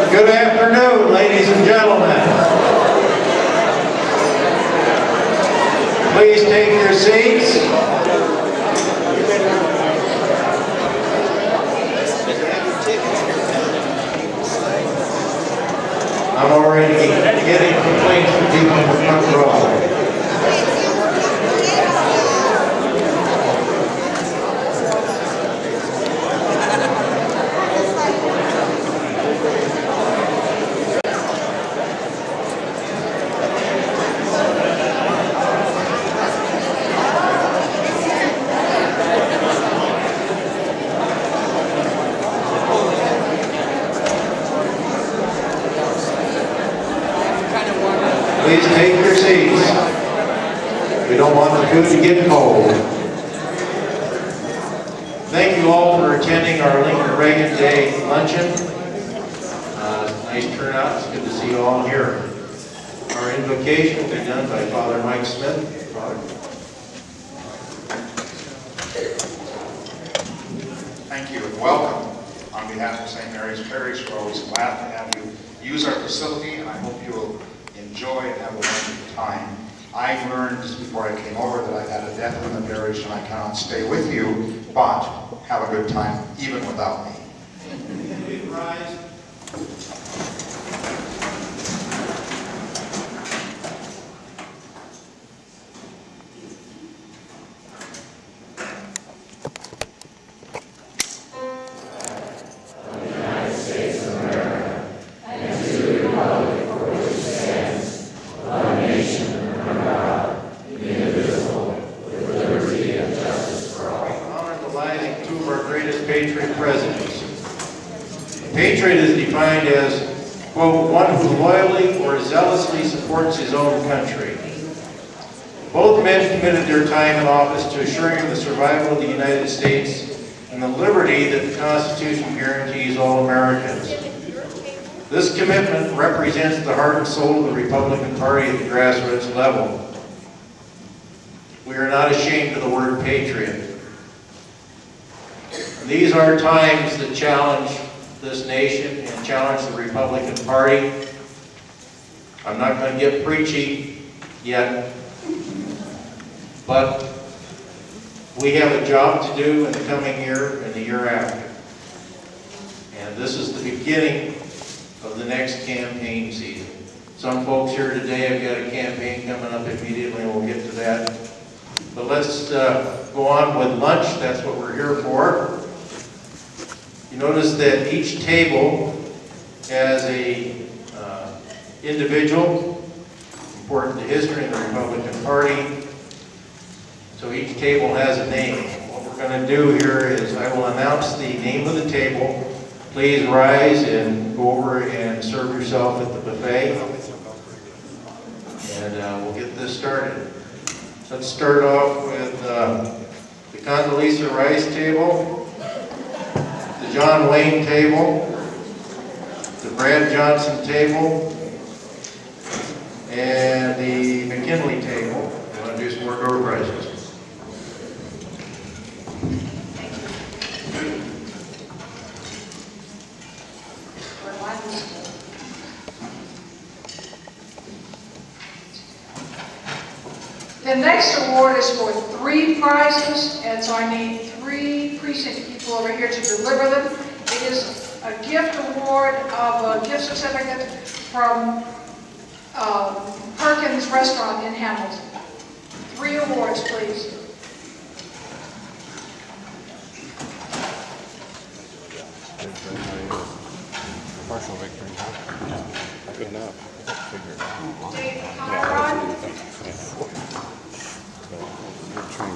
Good afternoon, ladies and gentlemen. Please take your seats. I'm already getting complaints from people in the front row. Please take your seats. We don't want the food to get cold. Thank you all for attending our Lincoln Reagan Day luncheon. Nice turnout. It's good to see you all here. Our invocation will be done by Father Mike Smith. Father. Thank you and welcome. On behalf of St. Mary's Parish, we're always glad to have you use our facility, and I hope you will enjoy and have a wonderful time. I learned just before I came over that I had a death in the parish and I cannot stay with you, but have a good time even without me. Please rise. Patriot presidents. A patriot is defined as, quote, one who loyally or zealously supports his own country. Both men committed their time in office to assuring the survival of the United States and the liberty that the Constitution guarantees all Americans. This commitment represents the heart and soul of the Republican Party at the grassroots level. We are not ashamed of the word patriot. These are times that challenge this nation and challenge the Republican Party. I'm not going to get preachy yet, but we have a job to do in the coming year and the year after. And this is the beginning of the next campaign season. Some folks here today have got a campaign coming up immediately, and we'll get to that. But let's go on with lunch. That's what we're here for. You notice that each table has a individual important to history in the Republican Party. So each table has a name. What we're going to do here is I will announce the name of the table. Please rise and go over and serve yourself at the buffet. And we'll get this started. Let's start off with the Condoleezza Rice table. The John Wayne table, the Brad Johnson table, and the McKinley table. I want to do some more door prizes. The next award is for 3 prizes, and so I need 3 precinct people over here to deliver them. It is a gift award of a gift certificate from Perkins Restaurant in Hamilton. 3 awards, please. Partial victory, huh? Good enough. Figure it out. Dave Tyrod.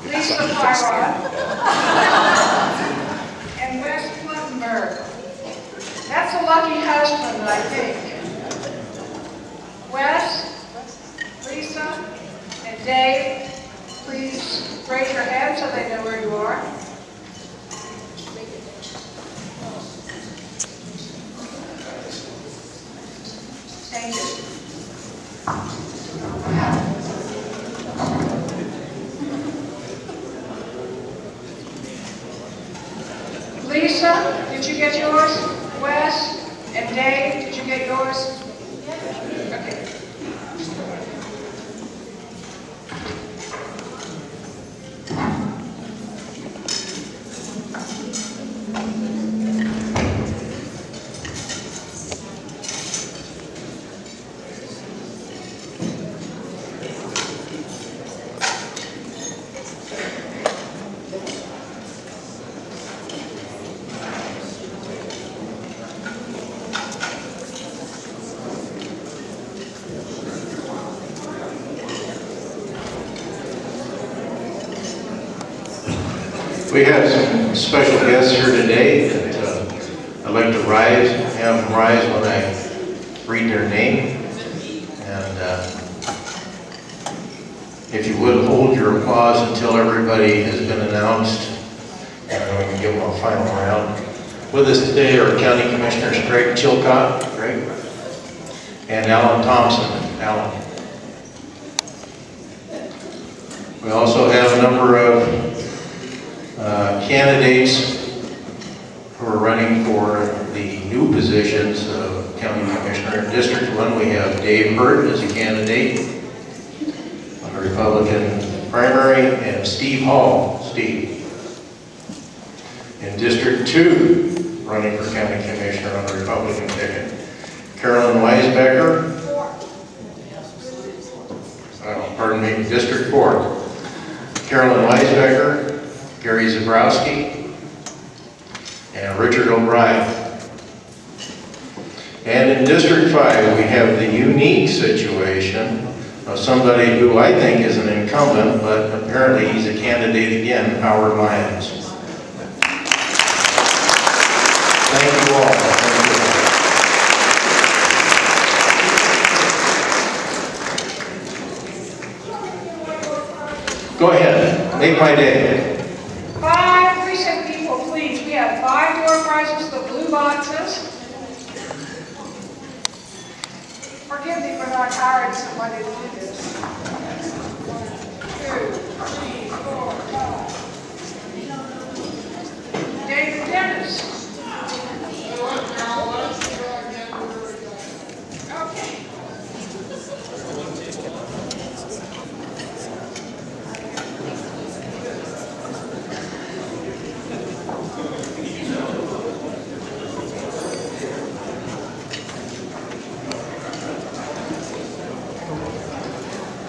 Lisa Lisa Tyrod. And Wes Pluttenberg. That's a lucky husband, I think. Wes, Lisa, and Dave, please raise your hands so they know where you are. Thank you. Lisa, did you get yours? Wes and Dave, did you get yours? Okay. We have some special guests here today that I'd like to have them rise when I read their name. And if you would, hold your applause until everybody has been announced, and then we can give them a final round. With us today are County Commissioners Greg Chilcott, Greg, and Alan Thompson. Alan. We also have a number of candidates who are running for the new positions of County Commissioner. In District 1, we have Dave Hurt as a candidate on the Republican primary, and Steve Hall. Steve. In District 2, running for County Commissioner on the Republican ticket, Carolyn Weisbecker. Pardon me, District 4. Carolyn Weisbecker, Gary Zabrowski, and Richard O'Brien. And in District 5, we have the unique situation of somebody who I think is an incumbent, but apparently he's a candidate again, Howard Lyons. Thank you all. Go ahead, make my day. 5 precinct people, please. We have 5 door prizes, the blue boxes. Forgive me for not hiring somebody to do this. 1, 2, 3, 4, 5. David Dennis. Okay.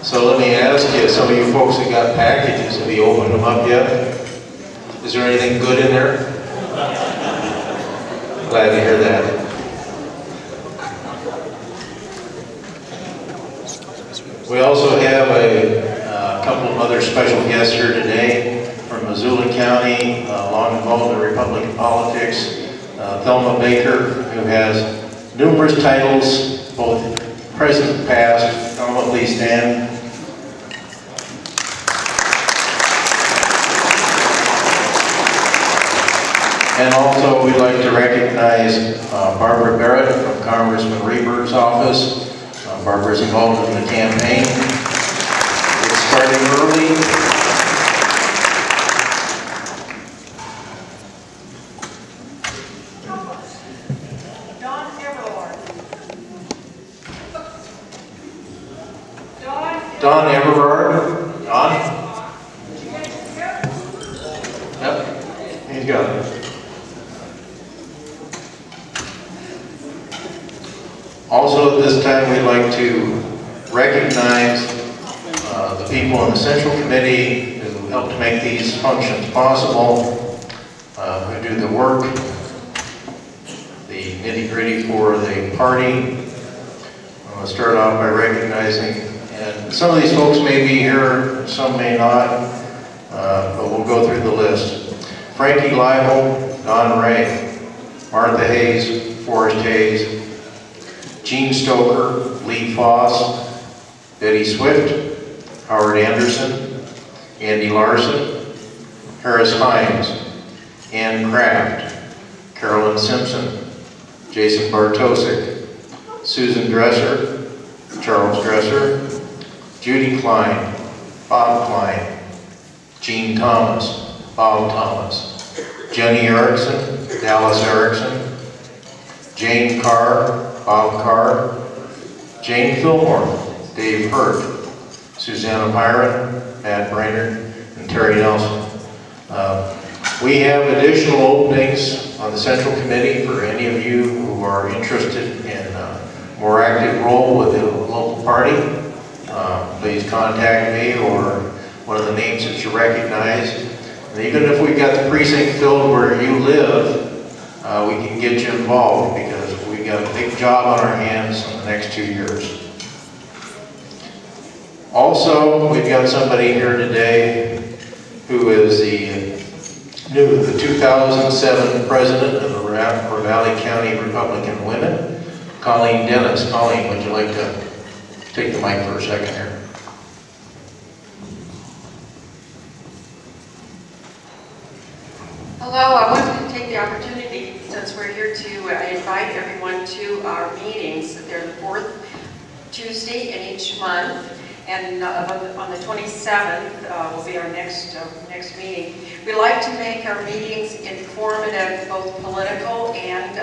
So let me ask you, some of you folks that got packages, have you opened them up yet? Is there anything good in there? Glad to hear that. We also have a couple of other special guests here today from Missoula County, long involved in Republican politics. Thelma Baker, who has numerous titles, both present and past. Thelma, please stand. And also, we'd like to recognize Barbara Barrett from Congressman Reber's office. Barbara's involved in the campaign. It's starting early. Don Everard. Don? Yep, he's got it. Also, at this time, we'd like to recognize the people on the Central Committee who helped make these functions possible, who do the work, the nitty-gritty for the party. I want to start off by recognizing, and some of these folks may be here, some may not, but we'll go through the list. Frankie Leibel, Don Ray, Martha Hayes, Forrest Hayes, Gene Stoker, Lee Foss, Betty Swift, Howard Anderson, Andy Larson, Harris Hines, Ann Kraft, Carolyn Simpson, Jason Bartosik, Susan Dresser, Charles Dresser, Judy Klein, Bob Klein, Jean Thomas, Bob Thomas, Jenny Erickson, Dallas Erickson, Jane Carr, Bob Carr, Jane Fillmore, Dave Hurt, Susanna Byron, Matt Brainerd, and Terry Nelson. We have additional openings on the Central Committee for any of you who are interested in a more active role with the local party. Please contact me or one of the names that you recognize. And even if we've got the precinct filled where you live, we can get you involved because we've got a big job on our hands in the next 2 years. Also, we've got somebody here today who is the 2007 president of the Ravalli County Republican Women, Colleen Dennis. Colleen, would you like to take the mic for a second here? Hello, I wanted to take the opportunity, since we're here, to invite everyone to our meetings. They're the fourth Tuesday in each month, and on the 27th will be our next meeting. We like to make our meetings informative, both political and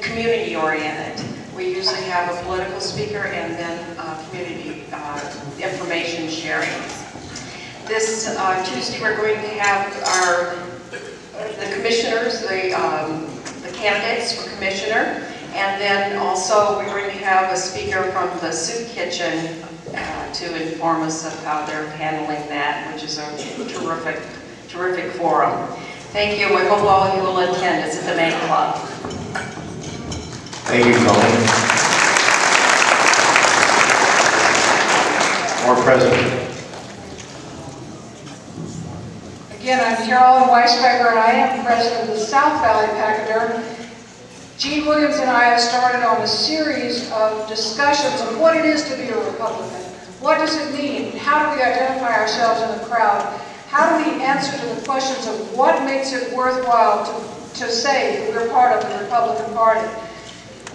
community oriented. We usually have a political speaker and then community information sharing. This Tuesday we're going to have the commissioners, the candidates for commissioner, and then also we're going to have a speaker from the soup kitchen to inform us of how they're handling that, which is a terrific forum. Thank you. I hope all of you will attend. It's at the Main Club. Thank you, Colleen. More president. Again, I'm Carolyn Weisbecker, and I am president of the South Valley Pachyderm. Gene Williams and I have started on a series of discussions of what it is to be a Republican. What does it mean? How do we identify ourselves in the crowd? How do we answer to the questions of what makes it worthwhile to say that we're part of the Republican Party?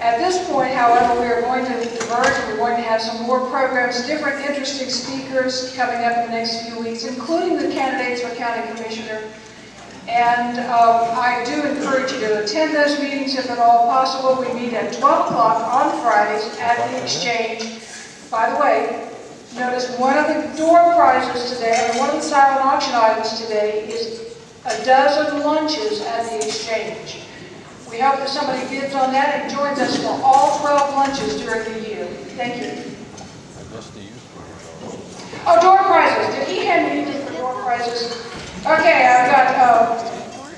At this point, however, we are going to diverge and we're going to have some more programs, different interesting speakers coming up in the next few weeks, including the candidates for county commissioner. And I do encourage you to attend those meetings if at all possible. We meet at 12 o'clock on Fridays at the Exchange. By the way, notice one of the door prizes today, and one of the silent auction items today, is a dozen lunches at the Exchange. We hope that somebody bids on that and joins us for all 12 lunches during the year. Thank you. Oh, door prizes. Did he hand me the door prizes? Okay, I've got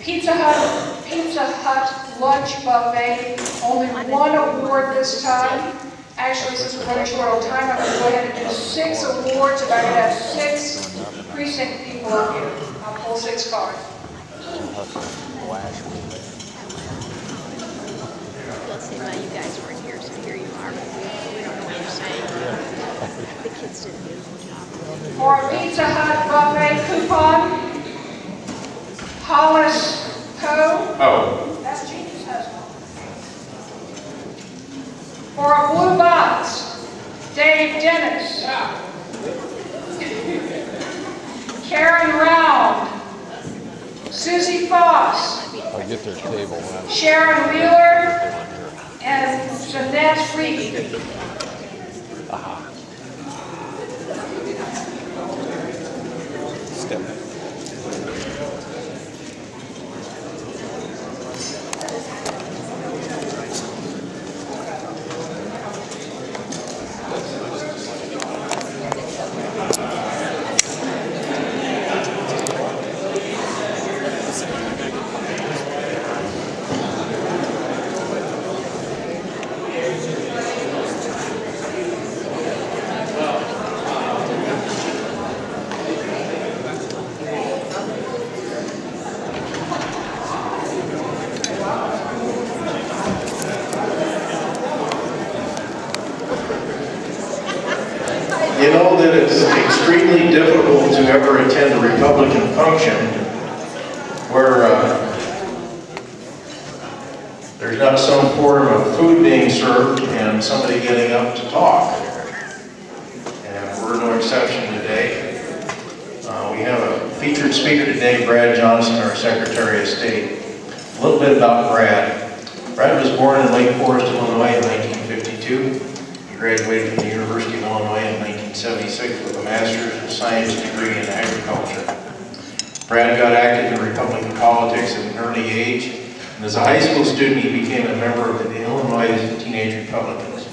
Pizza Hut lunch buffet. Only one award this time. Actually, since we're running short on time, I'm going to go ahead and do 6 awards. If I could have 6 precinct people up here. I'll pull 6 cards. Let's say, well, you guys weren't here, so here you are. We don't know what you're saying. The kids did a beautiful job. For a Pizza Hut buffet coupon, Hollis Co. Oh. That's Jeannie's husband. For a blue box, Dave Dennis. Karen Round. Susie Foss. I'll get their table. Sharon Wheeler. And Jeanette Freed. Step. You know that it's extremely difficult to ever attend a Republican function where there's not some form of food being served and somebody getting up to talk. And we're no exception today. We have a featured speaker today, Brad Johnson, our Secretary of State. A little bit about Brad. Brad was born in Lake Forest, Illinois in 1952. He graduated from the University of Illinois in 1976 with a Master's of Science degree in agriculture. Brad got active in Republican politics at an early age, and as a high school student he became a member of the Illinois Teenage Republicans.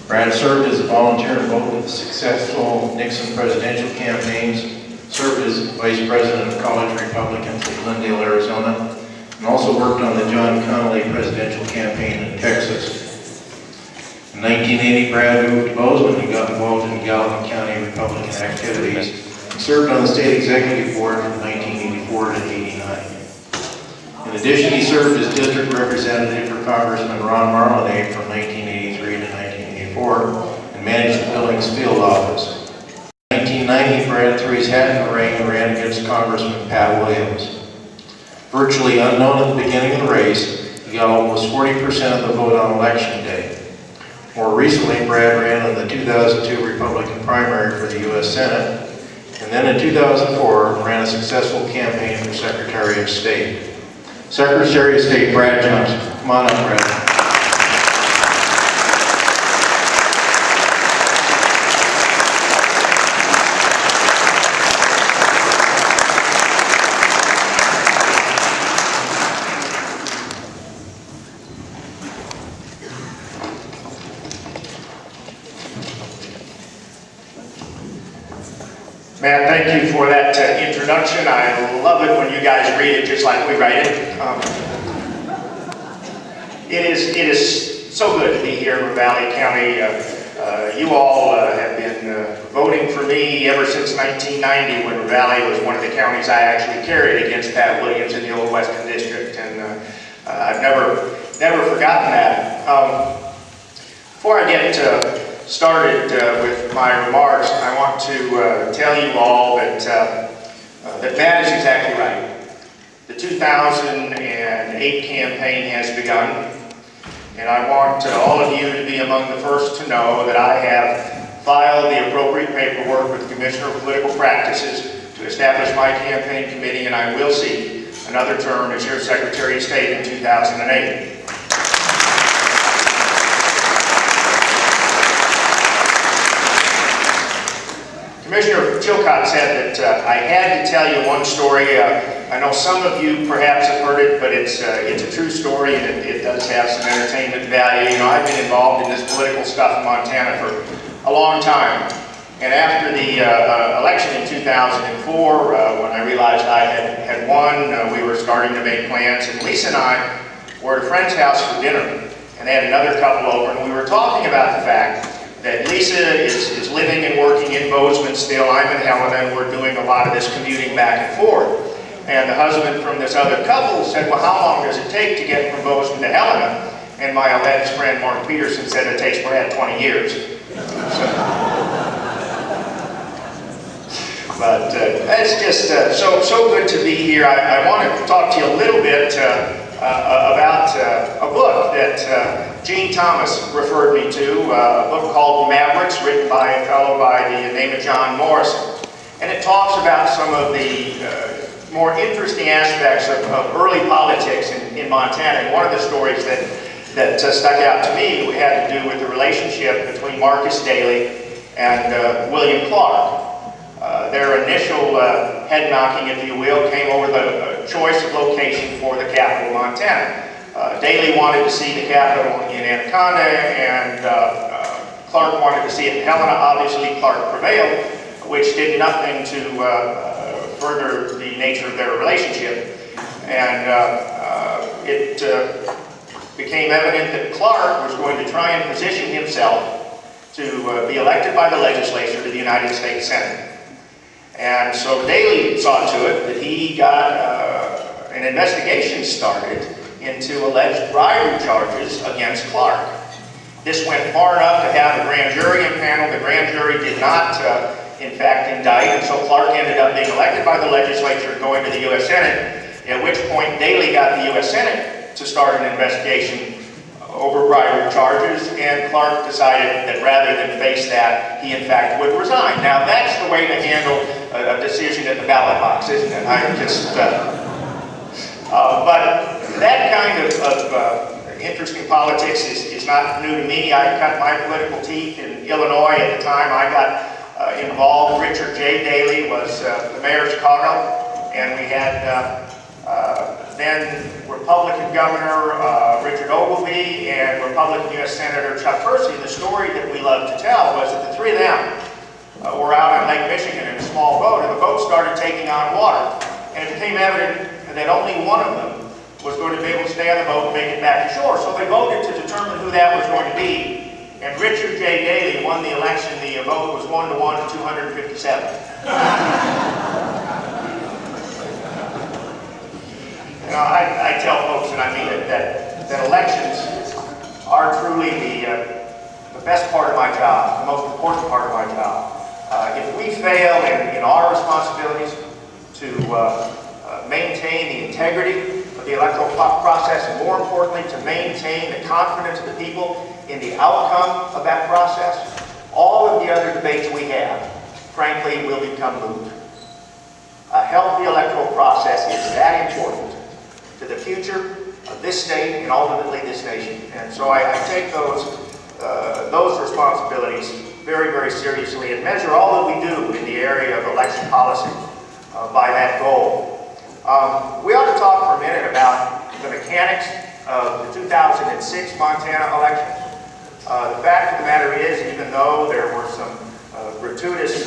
Brad served as a volunteer in both of the successful Nixon presidential campaigns, served as Vice President of College Republicans in Glendale, Arizona, and also worked on the John Connally presidential campaign in Texas. In 1980, Brad moved to Bozeman and got involved in Gallatin County Republican activities. He served on the state executive board from 1984 to 89. In addition, he served as district representative for Congressman Ron Marlene from 1983 to 1984 and managed the Billings field office. In 1990, Brad threw his hat in the ring and ran against Congressman Pat Williams. Virtually unknown at the beginning of the race, he got almost 40% of the vote on election day. More recently, Brad ran in the 2002 Republican primary for the U.S. Senate, and then in 2004 ran a successful campaign for Secretary of State. Secretary of State Brad Johnson. Come on up, Brad. Man, thank you for that introduction. I love it when you guys read it just like we write it. It is so good to be here in Ravalli County. You all have been voting for me ever since 1990 when Ravalli was one of the counties I actually carried against Pat Williams in the Old Western District, and I've never forgotten that. Before I get started with my remarks, I want to tell you all that that Matt is exactly right. The 2008 campaign has begun, and I want all of you to be among the first to know that I have filed the appropriate paperwork with the Commissioner of Political Practices to establish my campaign committee, and I will seek another term as your Secretary of State in 2008. Commissioner Chilcott said that I had to tell you one story. I know some of you perhaps have heard it, but it's a true story, and it does have some entertainment value. You know, I've been involved in this political stuff in Montana for a long time. And after the election in 2004, when I realized I had won, we were starting to make plans. And Lisa and I were at a friend's house for dinner, and they had another couple over, and we were talking about the fact that Lisa is living and working in Bozeman still. I'm in Helena, and we're doing a lot of this commuting back and forth. And the husband from this other couple said, well, how long does it take to get from Bozeman to Helena? And my alleged friend Mark Peterson said it takes Brad 20 years. But it's just so good to be here. I want to talk to you a little bit about a book that Gene Thomas referred me to, a book called Mavericks, written by a fellow by the name of John Morrison. And it talks about some of the more interesting aspects of early politics in Montana. And one of the stories that stuck out to me had to do with the relationship between Marcus Daly and William Clark. Their initial head knocking, if you will, came over the choice of location for the capital of Montana. Daly wanted to see the capital in Anaconda, and Clark wanted to see it in Helena. Obviously, Clark prevailed, which did nothing to further the nature of their relationship. And it became evident that Clark was going to try and position himself to be elected by the legislature to the United States Senate. And so Daly saw to it that he got an investigation started into alleged bribery charges against Clark. This went far enough to have a grand jury impaneled. The grand jury did not, in fact, indict, and so Clark ended up being elected by the legislature, going to the U.S. Senate, at which point Daly got the U.S. Senate to start an investigation over bribery charges, and Clark decided that rather than face that, he in fact would resign. Now that's the way to handle a decision at the ballot box, isn't it? But that kind of interesting politics is not new to me. I cut my political teeth in Illinois at the time I got involved. Richard J. Daley was the mayor of Chicago, and we had then Republican Governor Richard Ogilvie and Republican U.S. Senator Chuck Percy. The story that we love to tell was that the three of them were out on Lake Michigan in a small boat, and the boat started taking on water. And it became evident that only one of them was going to be able to stay on the boat and make it back to shore. So they voted to determine who that was going to be. And Richard J. Daley won the election. The vote was 1-1 to 257. You know, I tell folks, and I mean it, that elections are truly the best part of my job, the most important part of my job. If we fail in our responsibilities to maintain the integrity of the electoral process, and more importantly, to maintain the confidence of the people in the outcome of that process, all of the other debates we have, frankly, will become moot. A healthy electoral process is that important to the future of this state and ultimately this nation. And so I take those responsibilities very, very seriously and measure all that we do in the area of election policy by that goal. We ought to talk for a minute about the mechanics of the 2006 Montana election. The fact of the matter is, even though there were some gratuitous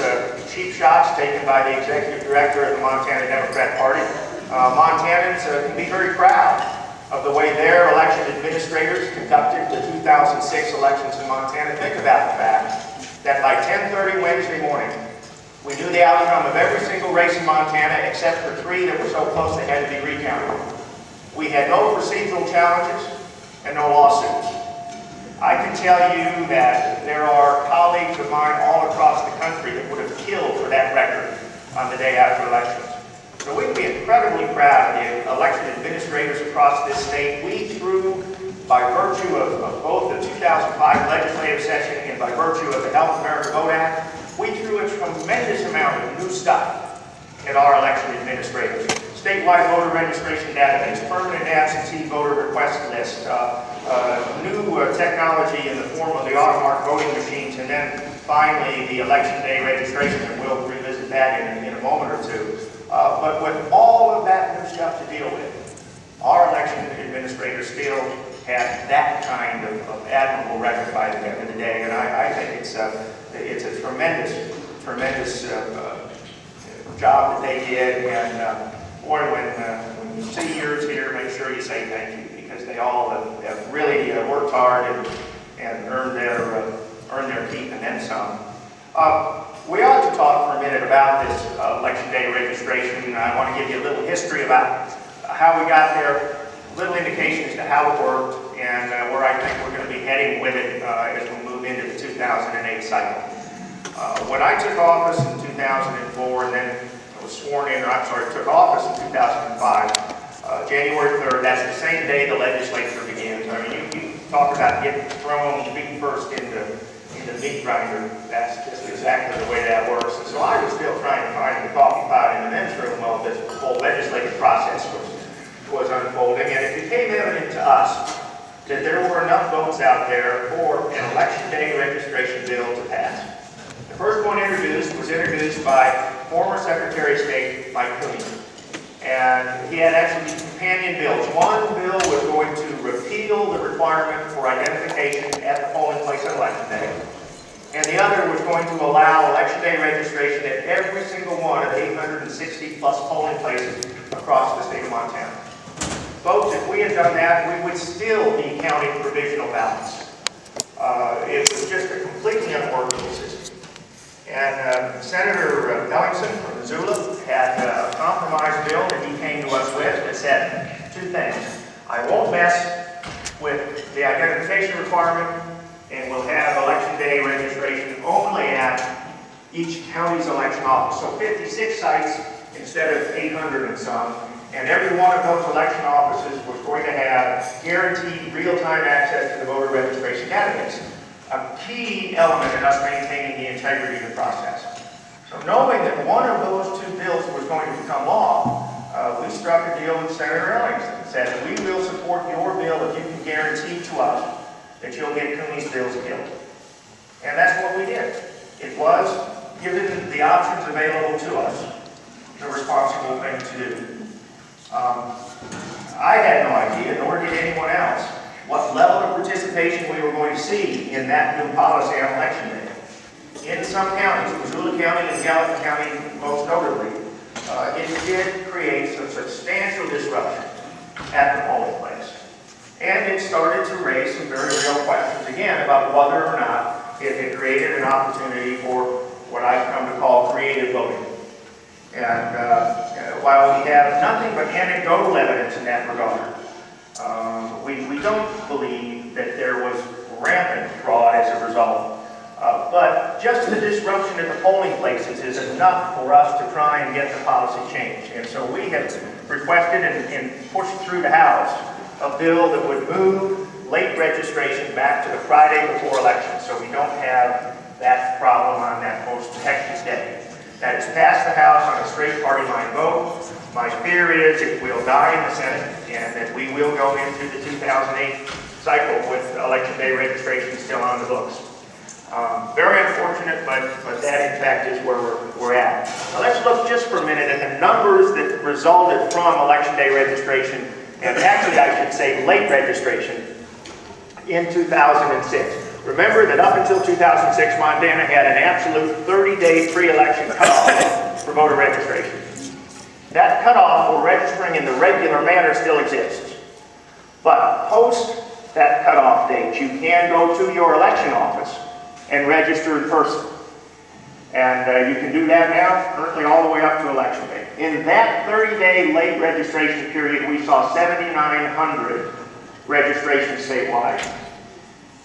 cheap shots taken by the executive director of the Montana Democrat Party, Montanans can be very proud of the way their election administrators conducted the 2006 elections in Montana. Think about the fact that by 10:30 Wednesday morning, we knew the outcome of every single race in Montana except for 3 that were so close they had to be recounted. We had no procedural challenges and no lawsuits. I can tell you that there are colleagues of mine all across the country that would have killed for that record on the day after elections. So we can be incredibly proud of the election administrators across this state. We threw, by virtue of both the 2005 legislative session and by virtue of the Help America Vote Act, we threw a tremendous amount of new stuff at our election administrators. Statewide voter registration database, permanent absentee voter request list, new technology in the form of the automatic voting machines, and then finally the election day registration, and we'll revisit that in a moment or two. But with all of that new stuff to deal with, our election administrators still have that kind of admirable record by the end of the day, and I think it's a tremendous job that they did. And boy, when you see yours here, make sure you say thank you, because they all have really worked hard and earned their keep and then some. We ought to talk for a minute about this election day registration. I want to give you a little history about how we got there, a little indication as to how it worked, and where I think we're going to be heading with it as we move into the 2008 cycle. When I took office in 2004, and then I was sworn in, took office in 2005, January 3rd, that's the same day the legislature begins. I mean, you talk about getting thrown feet first into the meat grinder. That's just exactly the way that works. And so I was still trying to find the coffee pot in the men's room while this whole legislative process was unfolding. And it became evident to us that there were enough votes out there for an election day registration bill to pass. The first one was introduced by former Secretary of State Mike Cooney. And he had actually companion bills. One bill was going to repeal the requirement for identification at the polling place on election day. And the other was going to allow election day registration at every single one of the 860 plus polling places across the state of Montana. Folks, if we had done that, we would still be counting provisional ballots. It was just a completely unworkable system. And Senator Erickson from Missoula had a compromise bill that he came to us with that said 2 things. I won't mess with the identification requirement, and we'll have election day registration only at each county's election office. So 56 sites instead of 800 and some. And every one of those election offices was going to have guaranteed real-time access to the voter registration database, a key element in us maintaining the integrity of the process. So knowing that one of those two bills was going to become law, we struck a deal with Senator Erickson and said that we will support your bill if you can guarantee to us that you'll get Cooney's bills killed. And that's what we did. It was, given the options available to us, the responsible thing to do. I had no idea, nor did anyone else, what level of participation we were going to see in that new policy on election day. In some counties, Missoula County and Gallatin County most notably, it did create some substantial disruption at the polling place. And it started to raise some very real questions, again, about whether or not it had created an opportunity for what I've come to call creative voting. And while we have nothing but anecdotal evidence in that regard, we don't believe that there was rampant fraud as a result. But just the disruption at the polling places is enough for us to try and get the policy changed. And so we have requested and pushed through the House a bill that would move late registration back to the Friday before election, so we don't have that problem on that most hectic day. That has passed the House on a straight party line vote. My fear is it will die in the Senate and that we will go into the 2008 cycle with election day registration still on the books. Very unfortunate, but that in fact is where we're at. Now let's look just for a minute at the numbers that resulted from election day registration, and actually I should say late registration, in 2006. Remember that up until 2006, Montana had an absolute 30-day pre-election cutoff for voter registration. That cutoff for registering in the regular manner still exists. But post that cutoff date, you can go to your election office and register in person. And you can do that now, currently all the way up to election day. In that 30-day late registration period, we saw 7,900 registrations statewide.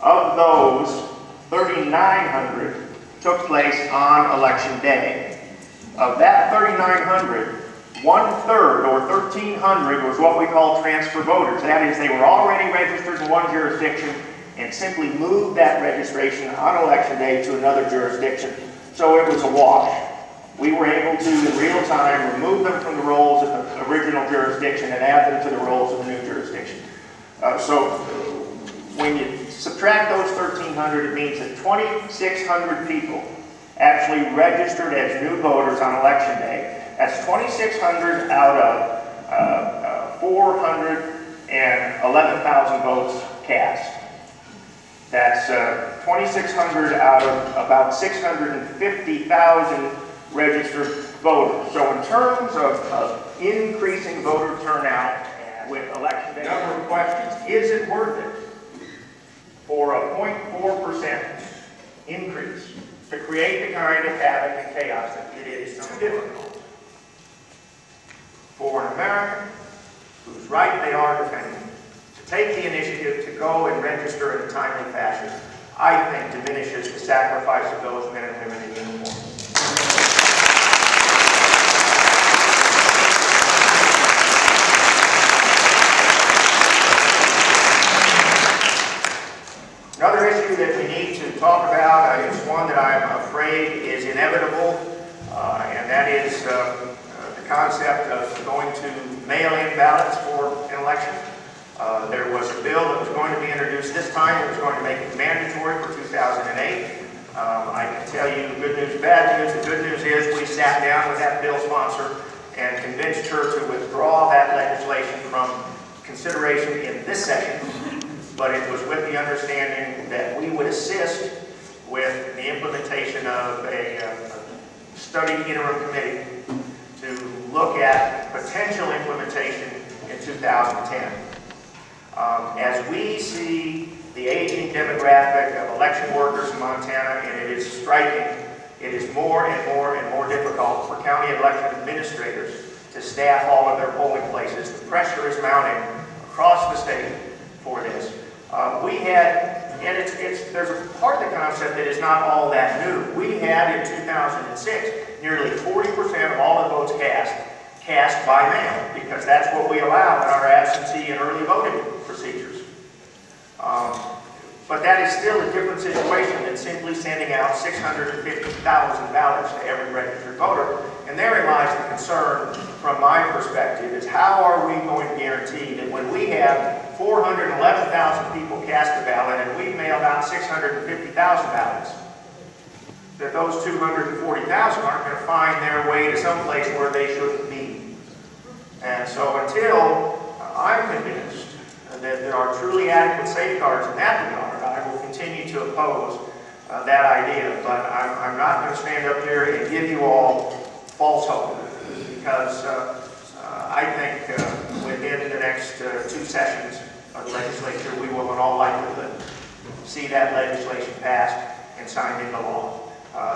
Of those, 3,900 took place on election day. Of that 3,900, 1/3 or 1,300 was what we call transfer voters. That is, they were already registered in one jurisdiction and simply moved that registration on election day to another jurisdiction. So it was a wash. We were able to, in real time, remove them from the rolls of the original jurisdiction and add them to the rolls of the new jurisdiction. So when you subtract those 1,300, it means that 2,600 people actually registered as new voters on election day. That's 2,600 out of 411,000 votes cast. That's 2,600 out of about 650,000 registered voters. So in terms of increasing voter turnout with election day, number of questions, is it worth it for a 0.4% increase to create the kind of havoc and chaos that it is so difficult for an American whose right they are defending to take the initiative to go and register in a timely fashion, I think diminishes the sacrifice of those men and women in uniform. Another issue that we need to talk about is one that I'm afraid is inevitable, and that is the concept of going to mail-in ballots for an election. There was a bill that was going to be introduced this time. It was going to make it mandatory for 2008. I can tell you the good news, bad news. The good news is we sat down with that bill sponsor and convinced her to withdraw that legislation from consideration in this session. But it was with the understanding that we would assist with the implementation of a study interim committee to look at potential implementation in 2010. As we see the aging demographic of election workers in Montana, and it is striking, it is more and more and more difficult for county election administrators to staff all of their polling places. The pressure is mounting across the state for this. We had, and there's a part of the concept that is not all that new. We had in 2006 nearly 40% of all the votes cast cast by mail, because that's what we allow in our absentee and early voting procedures. But that is still a different situation than simply sending out 650,000 ballots to every registered voter. And therein lies the concern from my perspective, is how are we going to guarantee that when we have 411,000 people cast a ballot and we've mailed out 650,000 ballots, that those 240,000 aren't going to find their way to some place where they shouldn't be. And so until I'm convinced that there are truly adequate safeguards in that regard, I will continue to oppose that idea. But I'm not going to stand up here and give you all false hope, because I think within the next 2 sessions of the legislature, we will in all likelihood see that legislation passed and signed into law.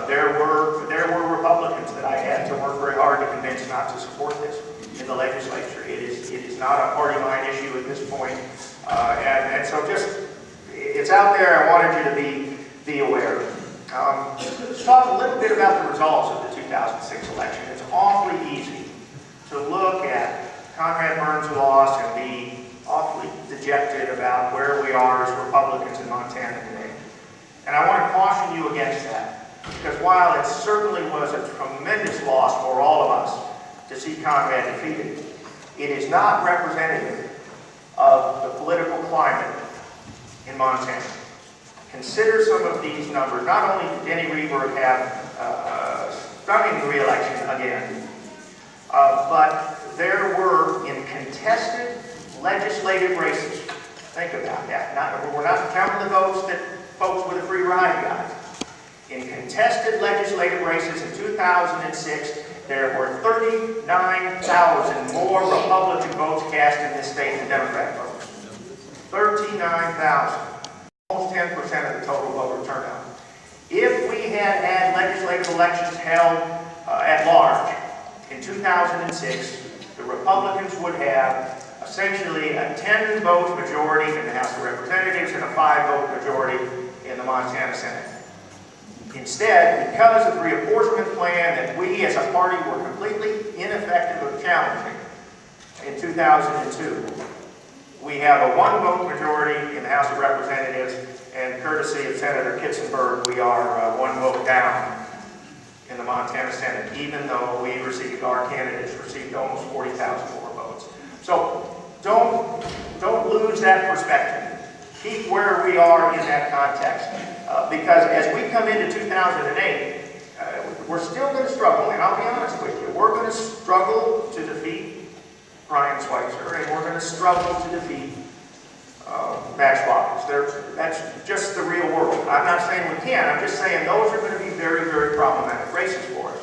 There were Republicans that I had to work very hard to convince not to support this in the legislature. It is not a party line issue at this point. And so just, it's out there. I wanted you to be aware. Let's talk a little bit about the results of the 2006 election. It's awfully easy to look at Conrad Burns' loss and be awfully dejected about where we are as Republicans in Montana today. And I want to caution you against that, because while it certainly was a tremendous loss for all of us to see Conrad defeated, it is not representative of the political climate in Montana. Consider some of these numbers. Not only did Denny Reber have stunning re-election again, but there were in contested legislative races. Think about that. We're not counting the votes that folks with a free ride got. In contested legislative races in 2006, there were 39,000 more Republican votes cast in this state than Democrat votes. 39,000. Almost 10% of the total voter turnout. If we had had legislative elections held at large in 2006, the Republicans would have essentially a 10-vote majority in the House of Representatives and a 5-vote majority in the Montana Senate. Instead, because of the reapportionment plan that we as a party were completely ineffective of challenging in 2002, we have a 1-vote majority in the House of Representatives, and courtesy of Senator Kitzenberg, we are 1 vote down in the Montana Senate, even though our candidates received almost 40,000 more votes. So don't lose that perspective. Keep where we are in that context. Because as we come into 2008, we're still going to struggle, and I'll be honest with you, we're going to struggle to defeat Brian Schweitzer, and we're going to struggle to defeat Max Watkins. That's just the real world. I'm not saying we can't, I'm just saying those are going to be very, very problematic races for us.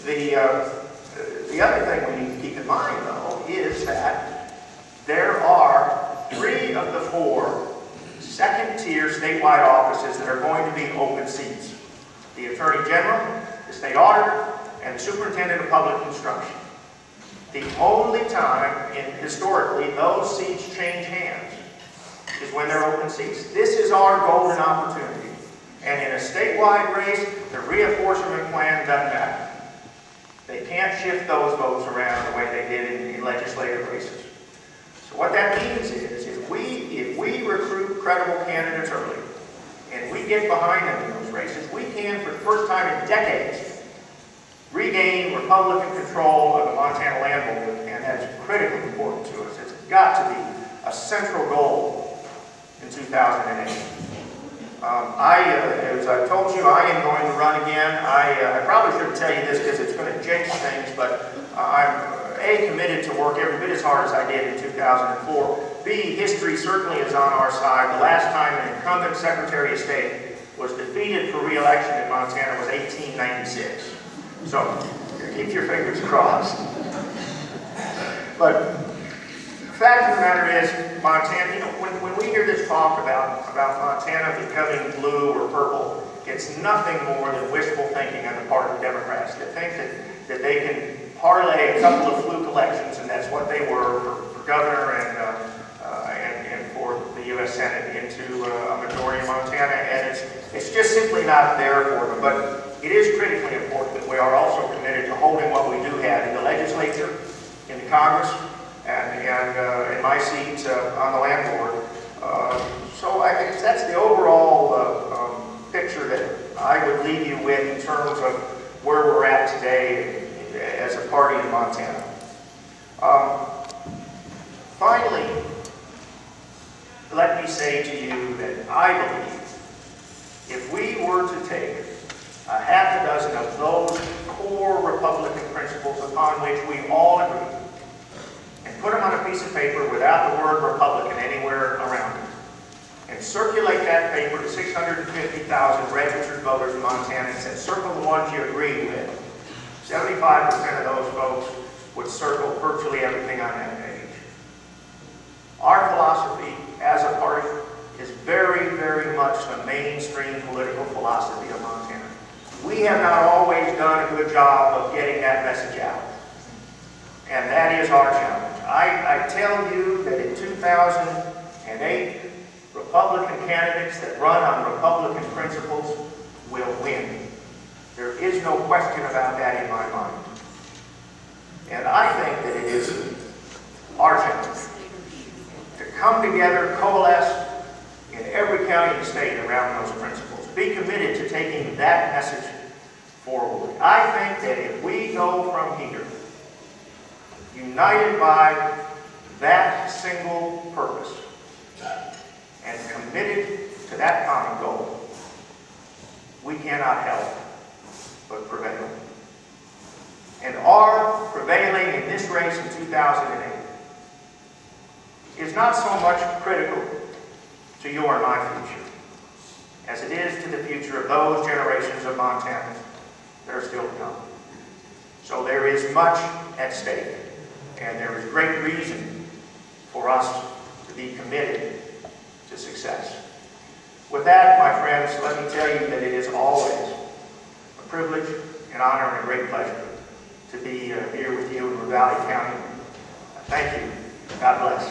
The other thing we need to keep in mind, though, is that there are 3 of the 4 second-tier statewide offices that are going to be open seats: the Attorney General, the State Auditor, and the Superintendent of Public Instruction. The only time, historically, those seats change hands is when they're open seats. This is our golden opportunity. And in a statewide race, the reapportionment plan doesn't matter. They can't shift those votes around the way they did in legislative races. So what that means is, if we recruit credible candidates early, and we get behind them in those races, we can, for the first time in decades, regain Republican control of the Montana land movement, and that is critically important to us. It's got to be a central goal in 2008. As I told you, I am going to run again. I probably shouldn't tell you this because it's going to jinx things, but I'm committed to work every bit as hard as I did in 2004. B, history certainly is on our side. The last time an incumbent Secretary of State was defeated for re-election in Montana was 1896. So keep your fingers crossed. But the fact of the matter is, Montana, when we hear this talk about Montana becoming blue or purple, it's nothing more than wishful thinking on the part of Democrats that think that they can parlay a couple of fluke elections, and that's what they were for governor and for the U.S. Senate, into a majority in Montana, and it's just simply not there for them. But it is critically important that we are also committed to holding what we do have in the legislature, in the Congress, and in my seat on the land board. So I guess that's the overall picture that I would leave you with in terms of where we're at today as a party in Montana. Finally, let me say to you that I believe if we were to take a half a dozen of those core Republican principles upon which we all agree and put them on a piece of paper without the word Republican anywhere around it, and circulate that paper to 650,000 registered voters in Montana and said, circle the ones you agree with, 75% of those folks would circle virtually everything on that page. Our philosophy as a party is very, very much the mainstream political philosophy of Montana. We have not always done a good job of getting that message out. And that is our challenge. I tell you that in 2008, Republican candidates that run on Republican principles will win. There is no question about that in my mind. And I think that it is our challenge to come together, coalesce in every county in the state around those principles. Be committed to taking that message forward. I think that if we go from here, united by that single purpose, and committed to that common goal, we cannot help but prevail. And our prevailing in this race in 2008 is not so much critical to your and my future as it is to the future of those generations of Montanans that are still to come. So there is much at stake, and there is great reason for us to be committed to success. With that, my friends, let me tell you that it is always a privilege, an honor, and a great pleasure to be here with you in Ravalli County. Thank you. God bless.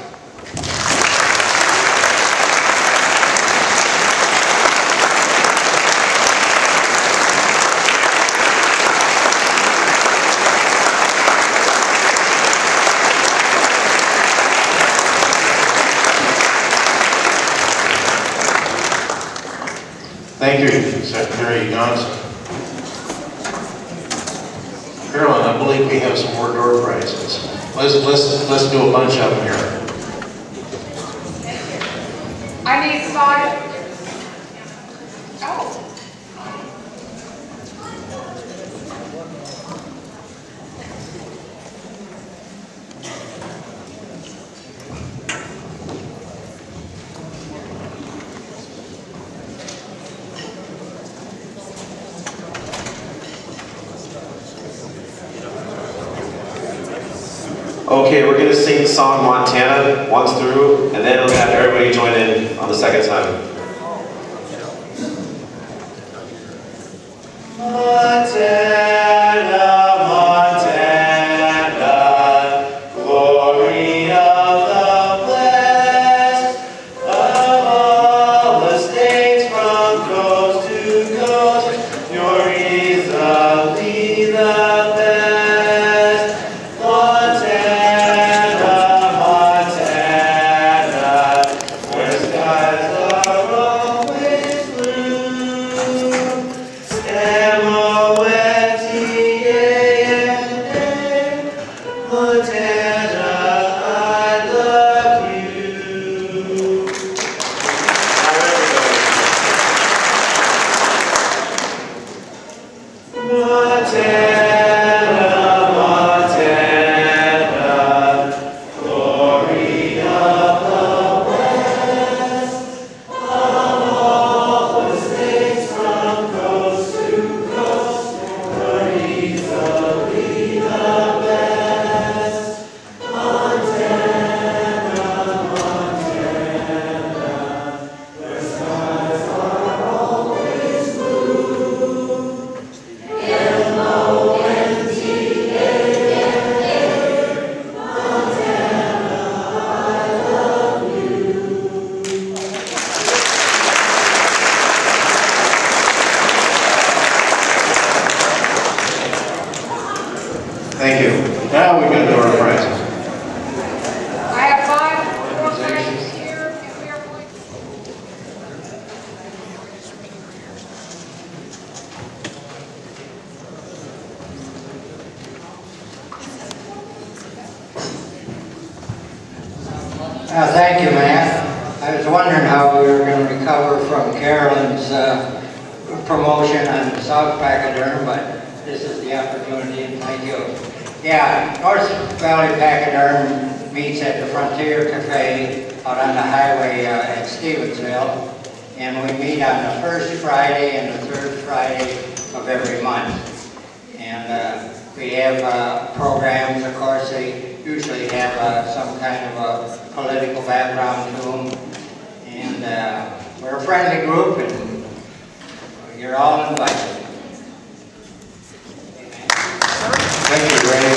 Thank you, Secretary Johnson. Carolyn, I believe we have some more door prizes. Let's do a bunch of them here. I need 5. Oh. Okay, we're gonna sing the song Montana once through, and then we'll have everybody join in on the second time. Montana, Montana, glory of the blessed, of all the states from coast to coast, you're easily the best. M-O-N Thank you, Matt. I was wondering how we were going to recover from Carolyn's promotion on the South Pachyderm, but this is the opportunity, and thank you. Yeah, North Valley Pachyderm meets at the Frontier Cafe out on the highway at Stevensville, and we meet on the first Friday and the third Friday of every month. And we have programs, of course, they usually have some kind of a political background to them. And we're a friendly group, and you're all invited. Thank you, Ray.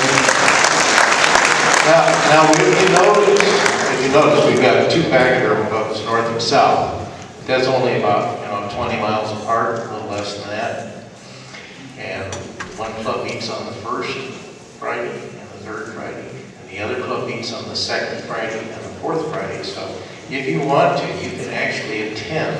Now, if you notice, we've got two pachyderm clubs, north and south. That's only about 20 miles apart, a little less than that. And one club meets on the first Friday and the third Friday, and the other club meets on the second Friday and the fourth Friday. So, if you want to, you can actually attend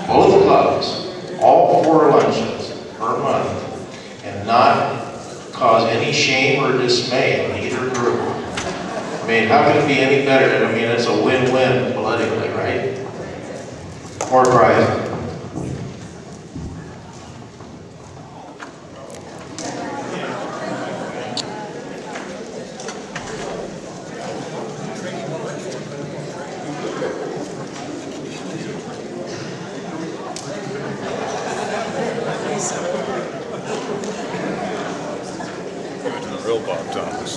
both clubs, all 4 luncheons per month, and not cause any shame or dismay in either group. I mean, how can it be any better? I mean, it's a win-win politically, right? More prize. Real Bob Thomas.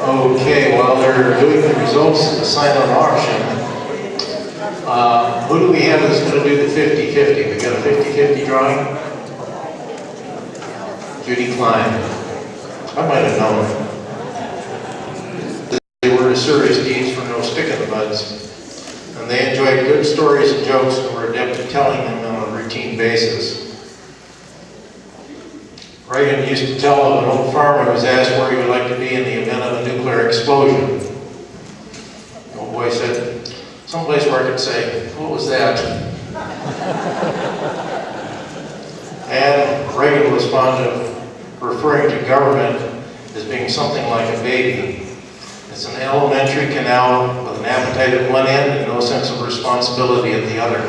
Okay, while they're doing the results of the silent auction, who do we have that's going to do the 50-50? We got a 50-50 drawing? Judy Klein. I might have known. They were the serious deeds for no stick in the buds. And they enjoyed good stories and jokes and were adept at telling them on a routine basis. Reagan used to tell of an old farmer who was asked where he would like to be in the event of a nuclear explosion. The old boy said, someplace where I could say, what was that? And Reagan was fond of referring to government as being something like a baby. It's an elementary canal with an appetite at one end and no sense of responsibility at the other.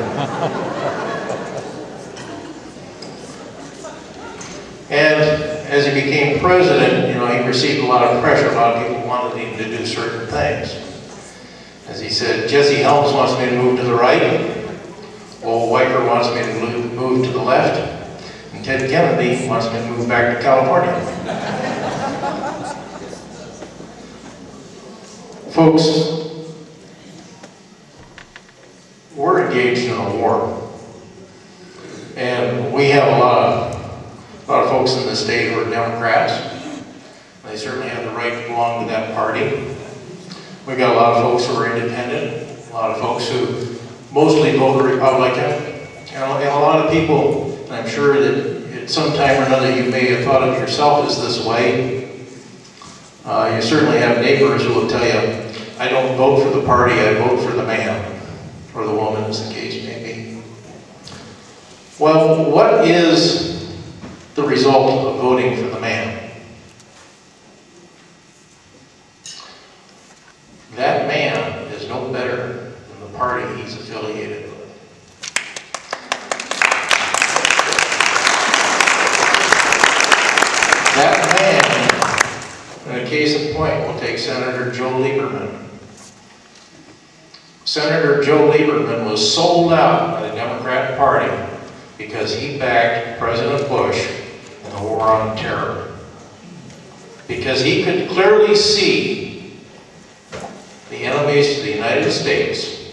And as he became president, he received a lot of pressure. A lot of people wanted him to do certain things. As he said, Jesse Helms wants me to move to the right, Lowell Weicker wants me to move to the left, and Ted Kennedy wants me to move back to California. Folks, we're engaged in a war, and we have a lot of folks in the state who are Democrats. They certainly have the right to belong to that party. We've got a lot of folks who are independent, a lot of folks who mostly vote Republican, and a lot of people, and I'm sure that at some time or another you may have thought of yourself as this way. You certainly have neighbors who will tell you, I don't vote for the party, I vote for the man, or the woman, as the case may be. Well, what is the result of voting for the man? That man is no better than the party he's affiliated with. That man, in a case in point, we'll take Senator Joe Lieberman. Senator Joe Lieberman was sold out by the Democrat Party because he backed President Bush in the war on terror. Because he could clearly see the enemies to the United States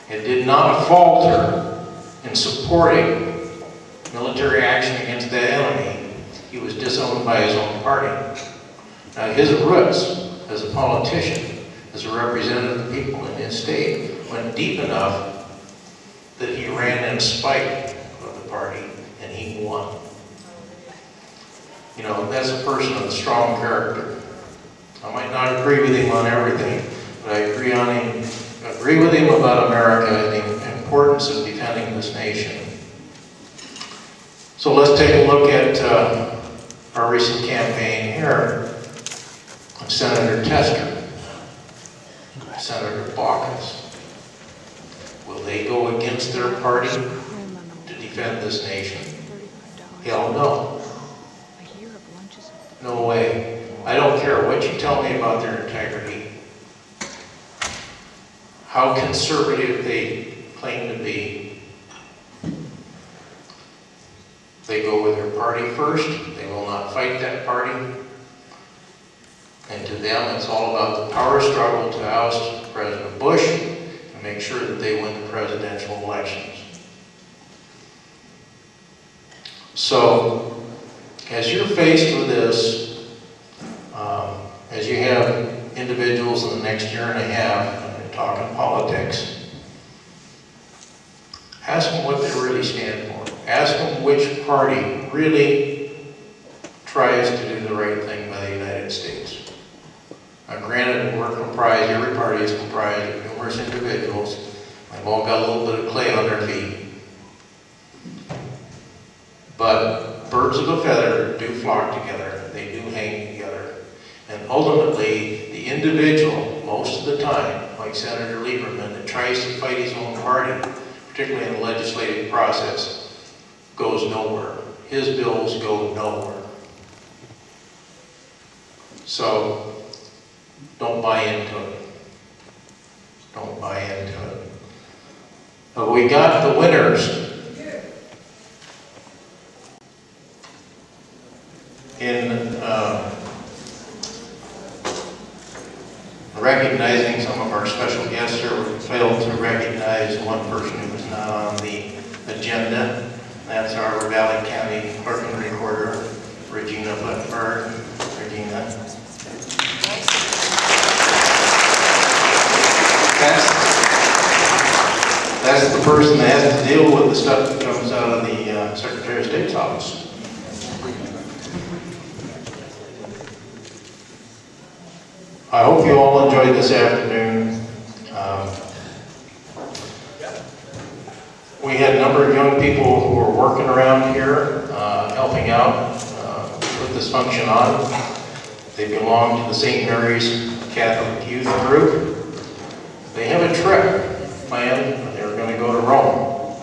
and did not falter in supporting military action against that enemy. He was disowned by his own party. Now, his roots as a politician, as a representative of the people in his state, went deep enough that he ran in spite of the party, and he won. That's a person of strong character. I might not agree with him on everything, but I agree with him about America and the importance of defending this nation. So So let's take a look at our recent campaign here. Senator Tester, Senator Baucus. Will they go against their party to defend this nation? Hell no. No way. I don't care what you tell me about their integrity, how conservative they claim to be. They go with their party first. They will not fight that party. And to them, it's all about the power struggle to oust President Bush and make sure that they win the presidential elections. So, as you're faced with this, as you have individuals in the next year and a half, and they're talking politics, ask them what they really stand for. Ask them which party really tries to do the right thing by the United States. Now, granted, every party is comprised of numerous individuals. They've all got a little bit of clay on their feet. But birds of a feather do flock together. They do hang together. And ultimately, the individual, most of the time, like Senator Lieberman, that tries to fight his own party, particularly in the legislative process, goes nowhere. His bills go nowhere. So, don't buy into it. Don't buy into it. But we got the winners in recognizing some of our special guests here. We failed to recognize one person who was not on the agenda. That's our Ravalli County Clerk and Recorder, Regina Flintberg. Regina. That's the person that has to deal with the stuff that comes out of the Secretary of State's office. I hope you all enjoyed this afternoon. We had a number of young people who were working around here, helping out, put this function on. They belong to the St. Mary's Catholic Youth Group. They have a trip planned. They're going to go to Rome.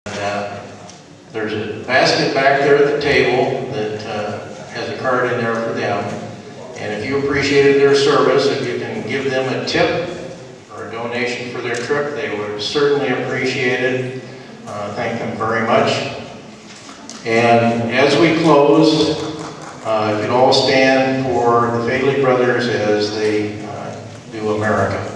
And there's a basket back there at the table that has a card in there for them. And if you appreciated their service, if you can give them a tip or a donation for their trip, they would certainly appreciate it. Thank them very much. And as we close, if you'd all stand for the Faley brothers as they do America.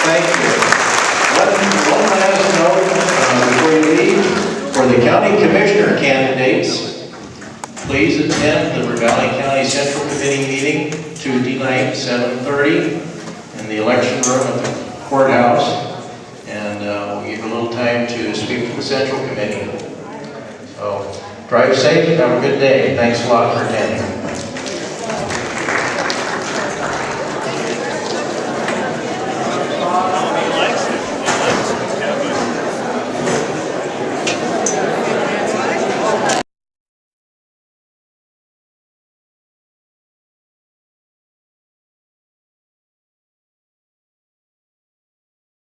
Thank you. One last note before you leave. For the county commissioner candidates, please attend the Ravalli County Central Committee meeting Tuesday night, 7:30, in the election room at the courthouse. And we'll give you a little time to speak to the Central Committee. Drive safe, have a good day. Thanks a lot for attending.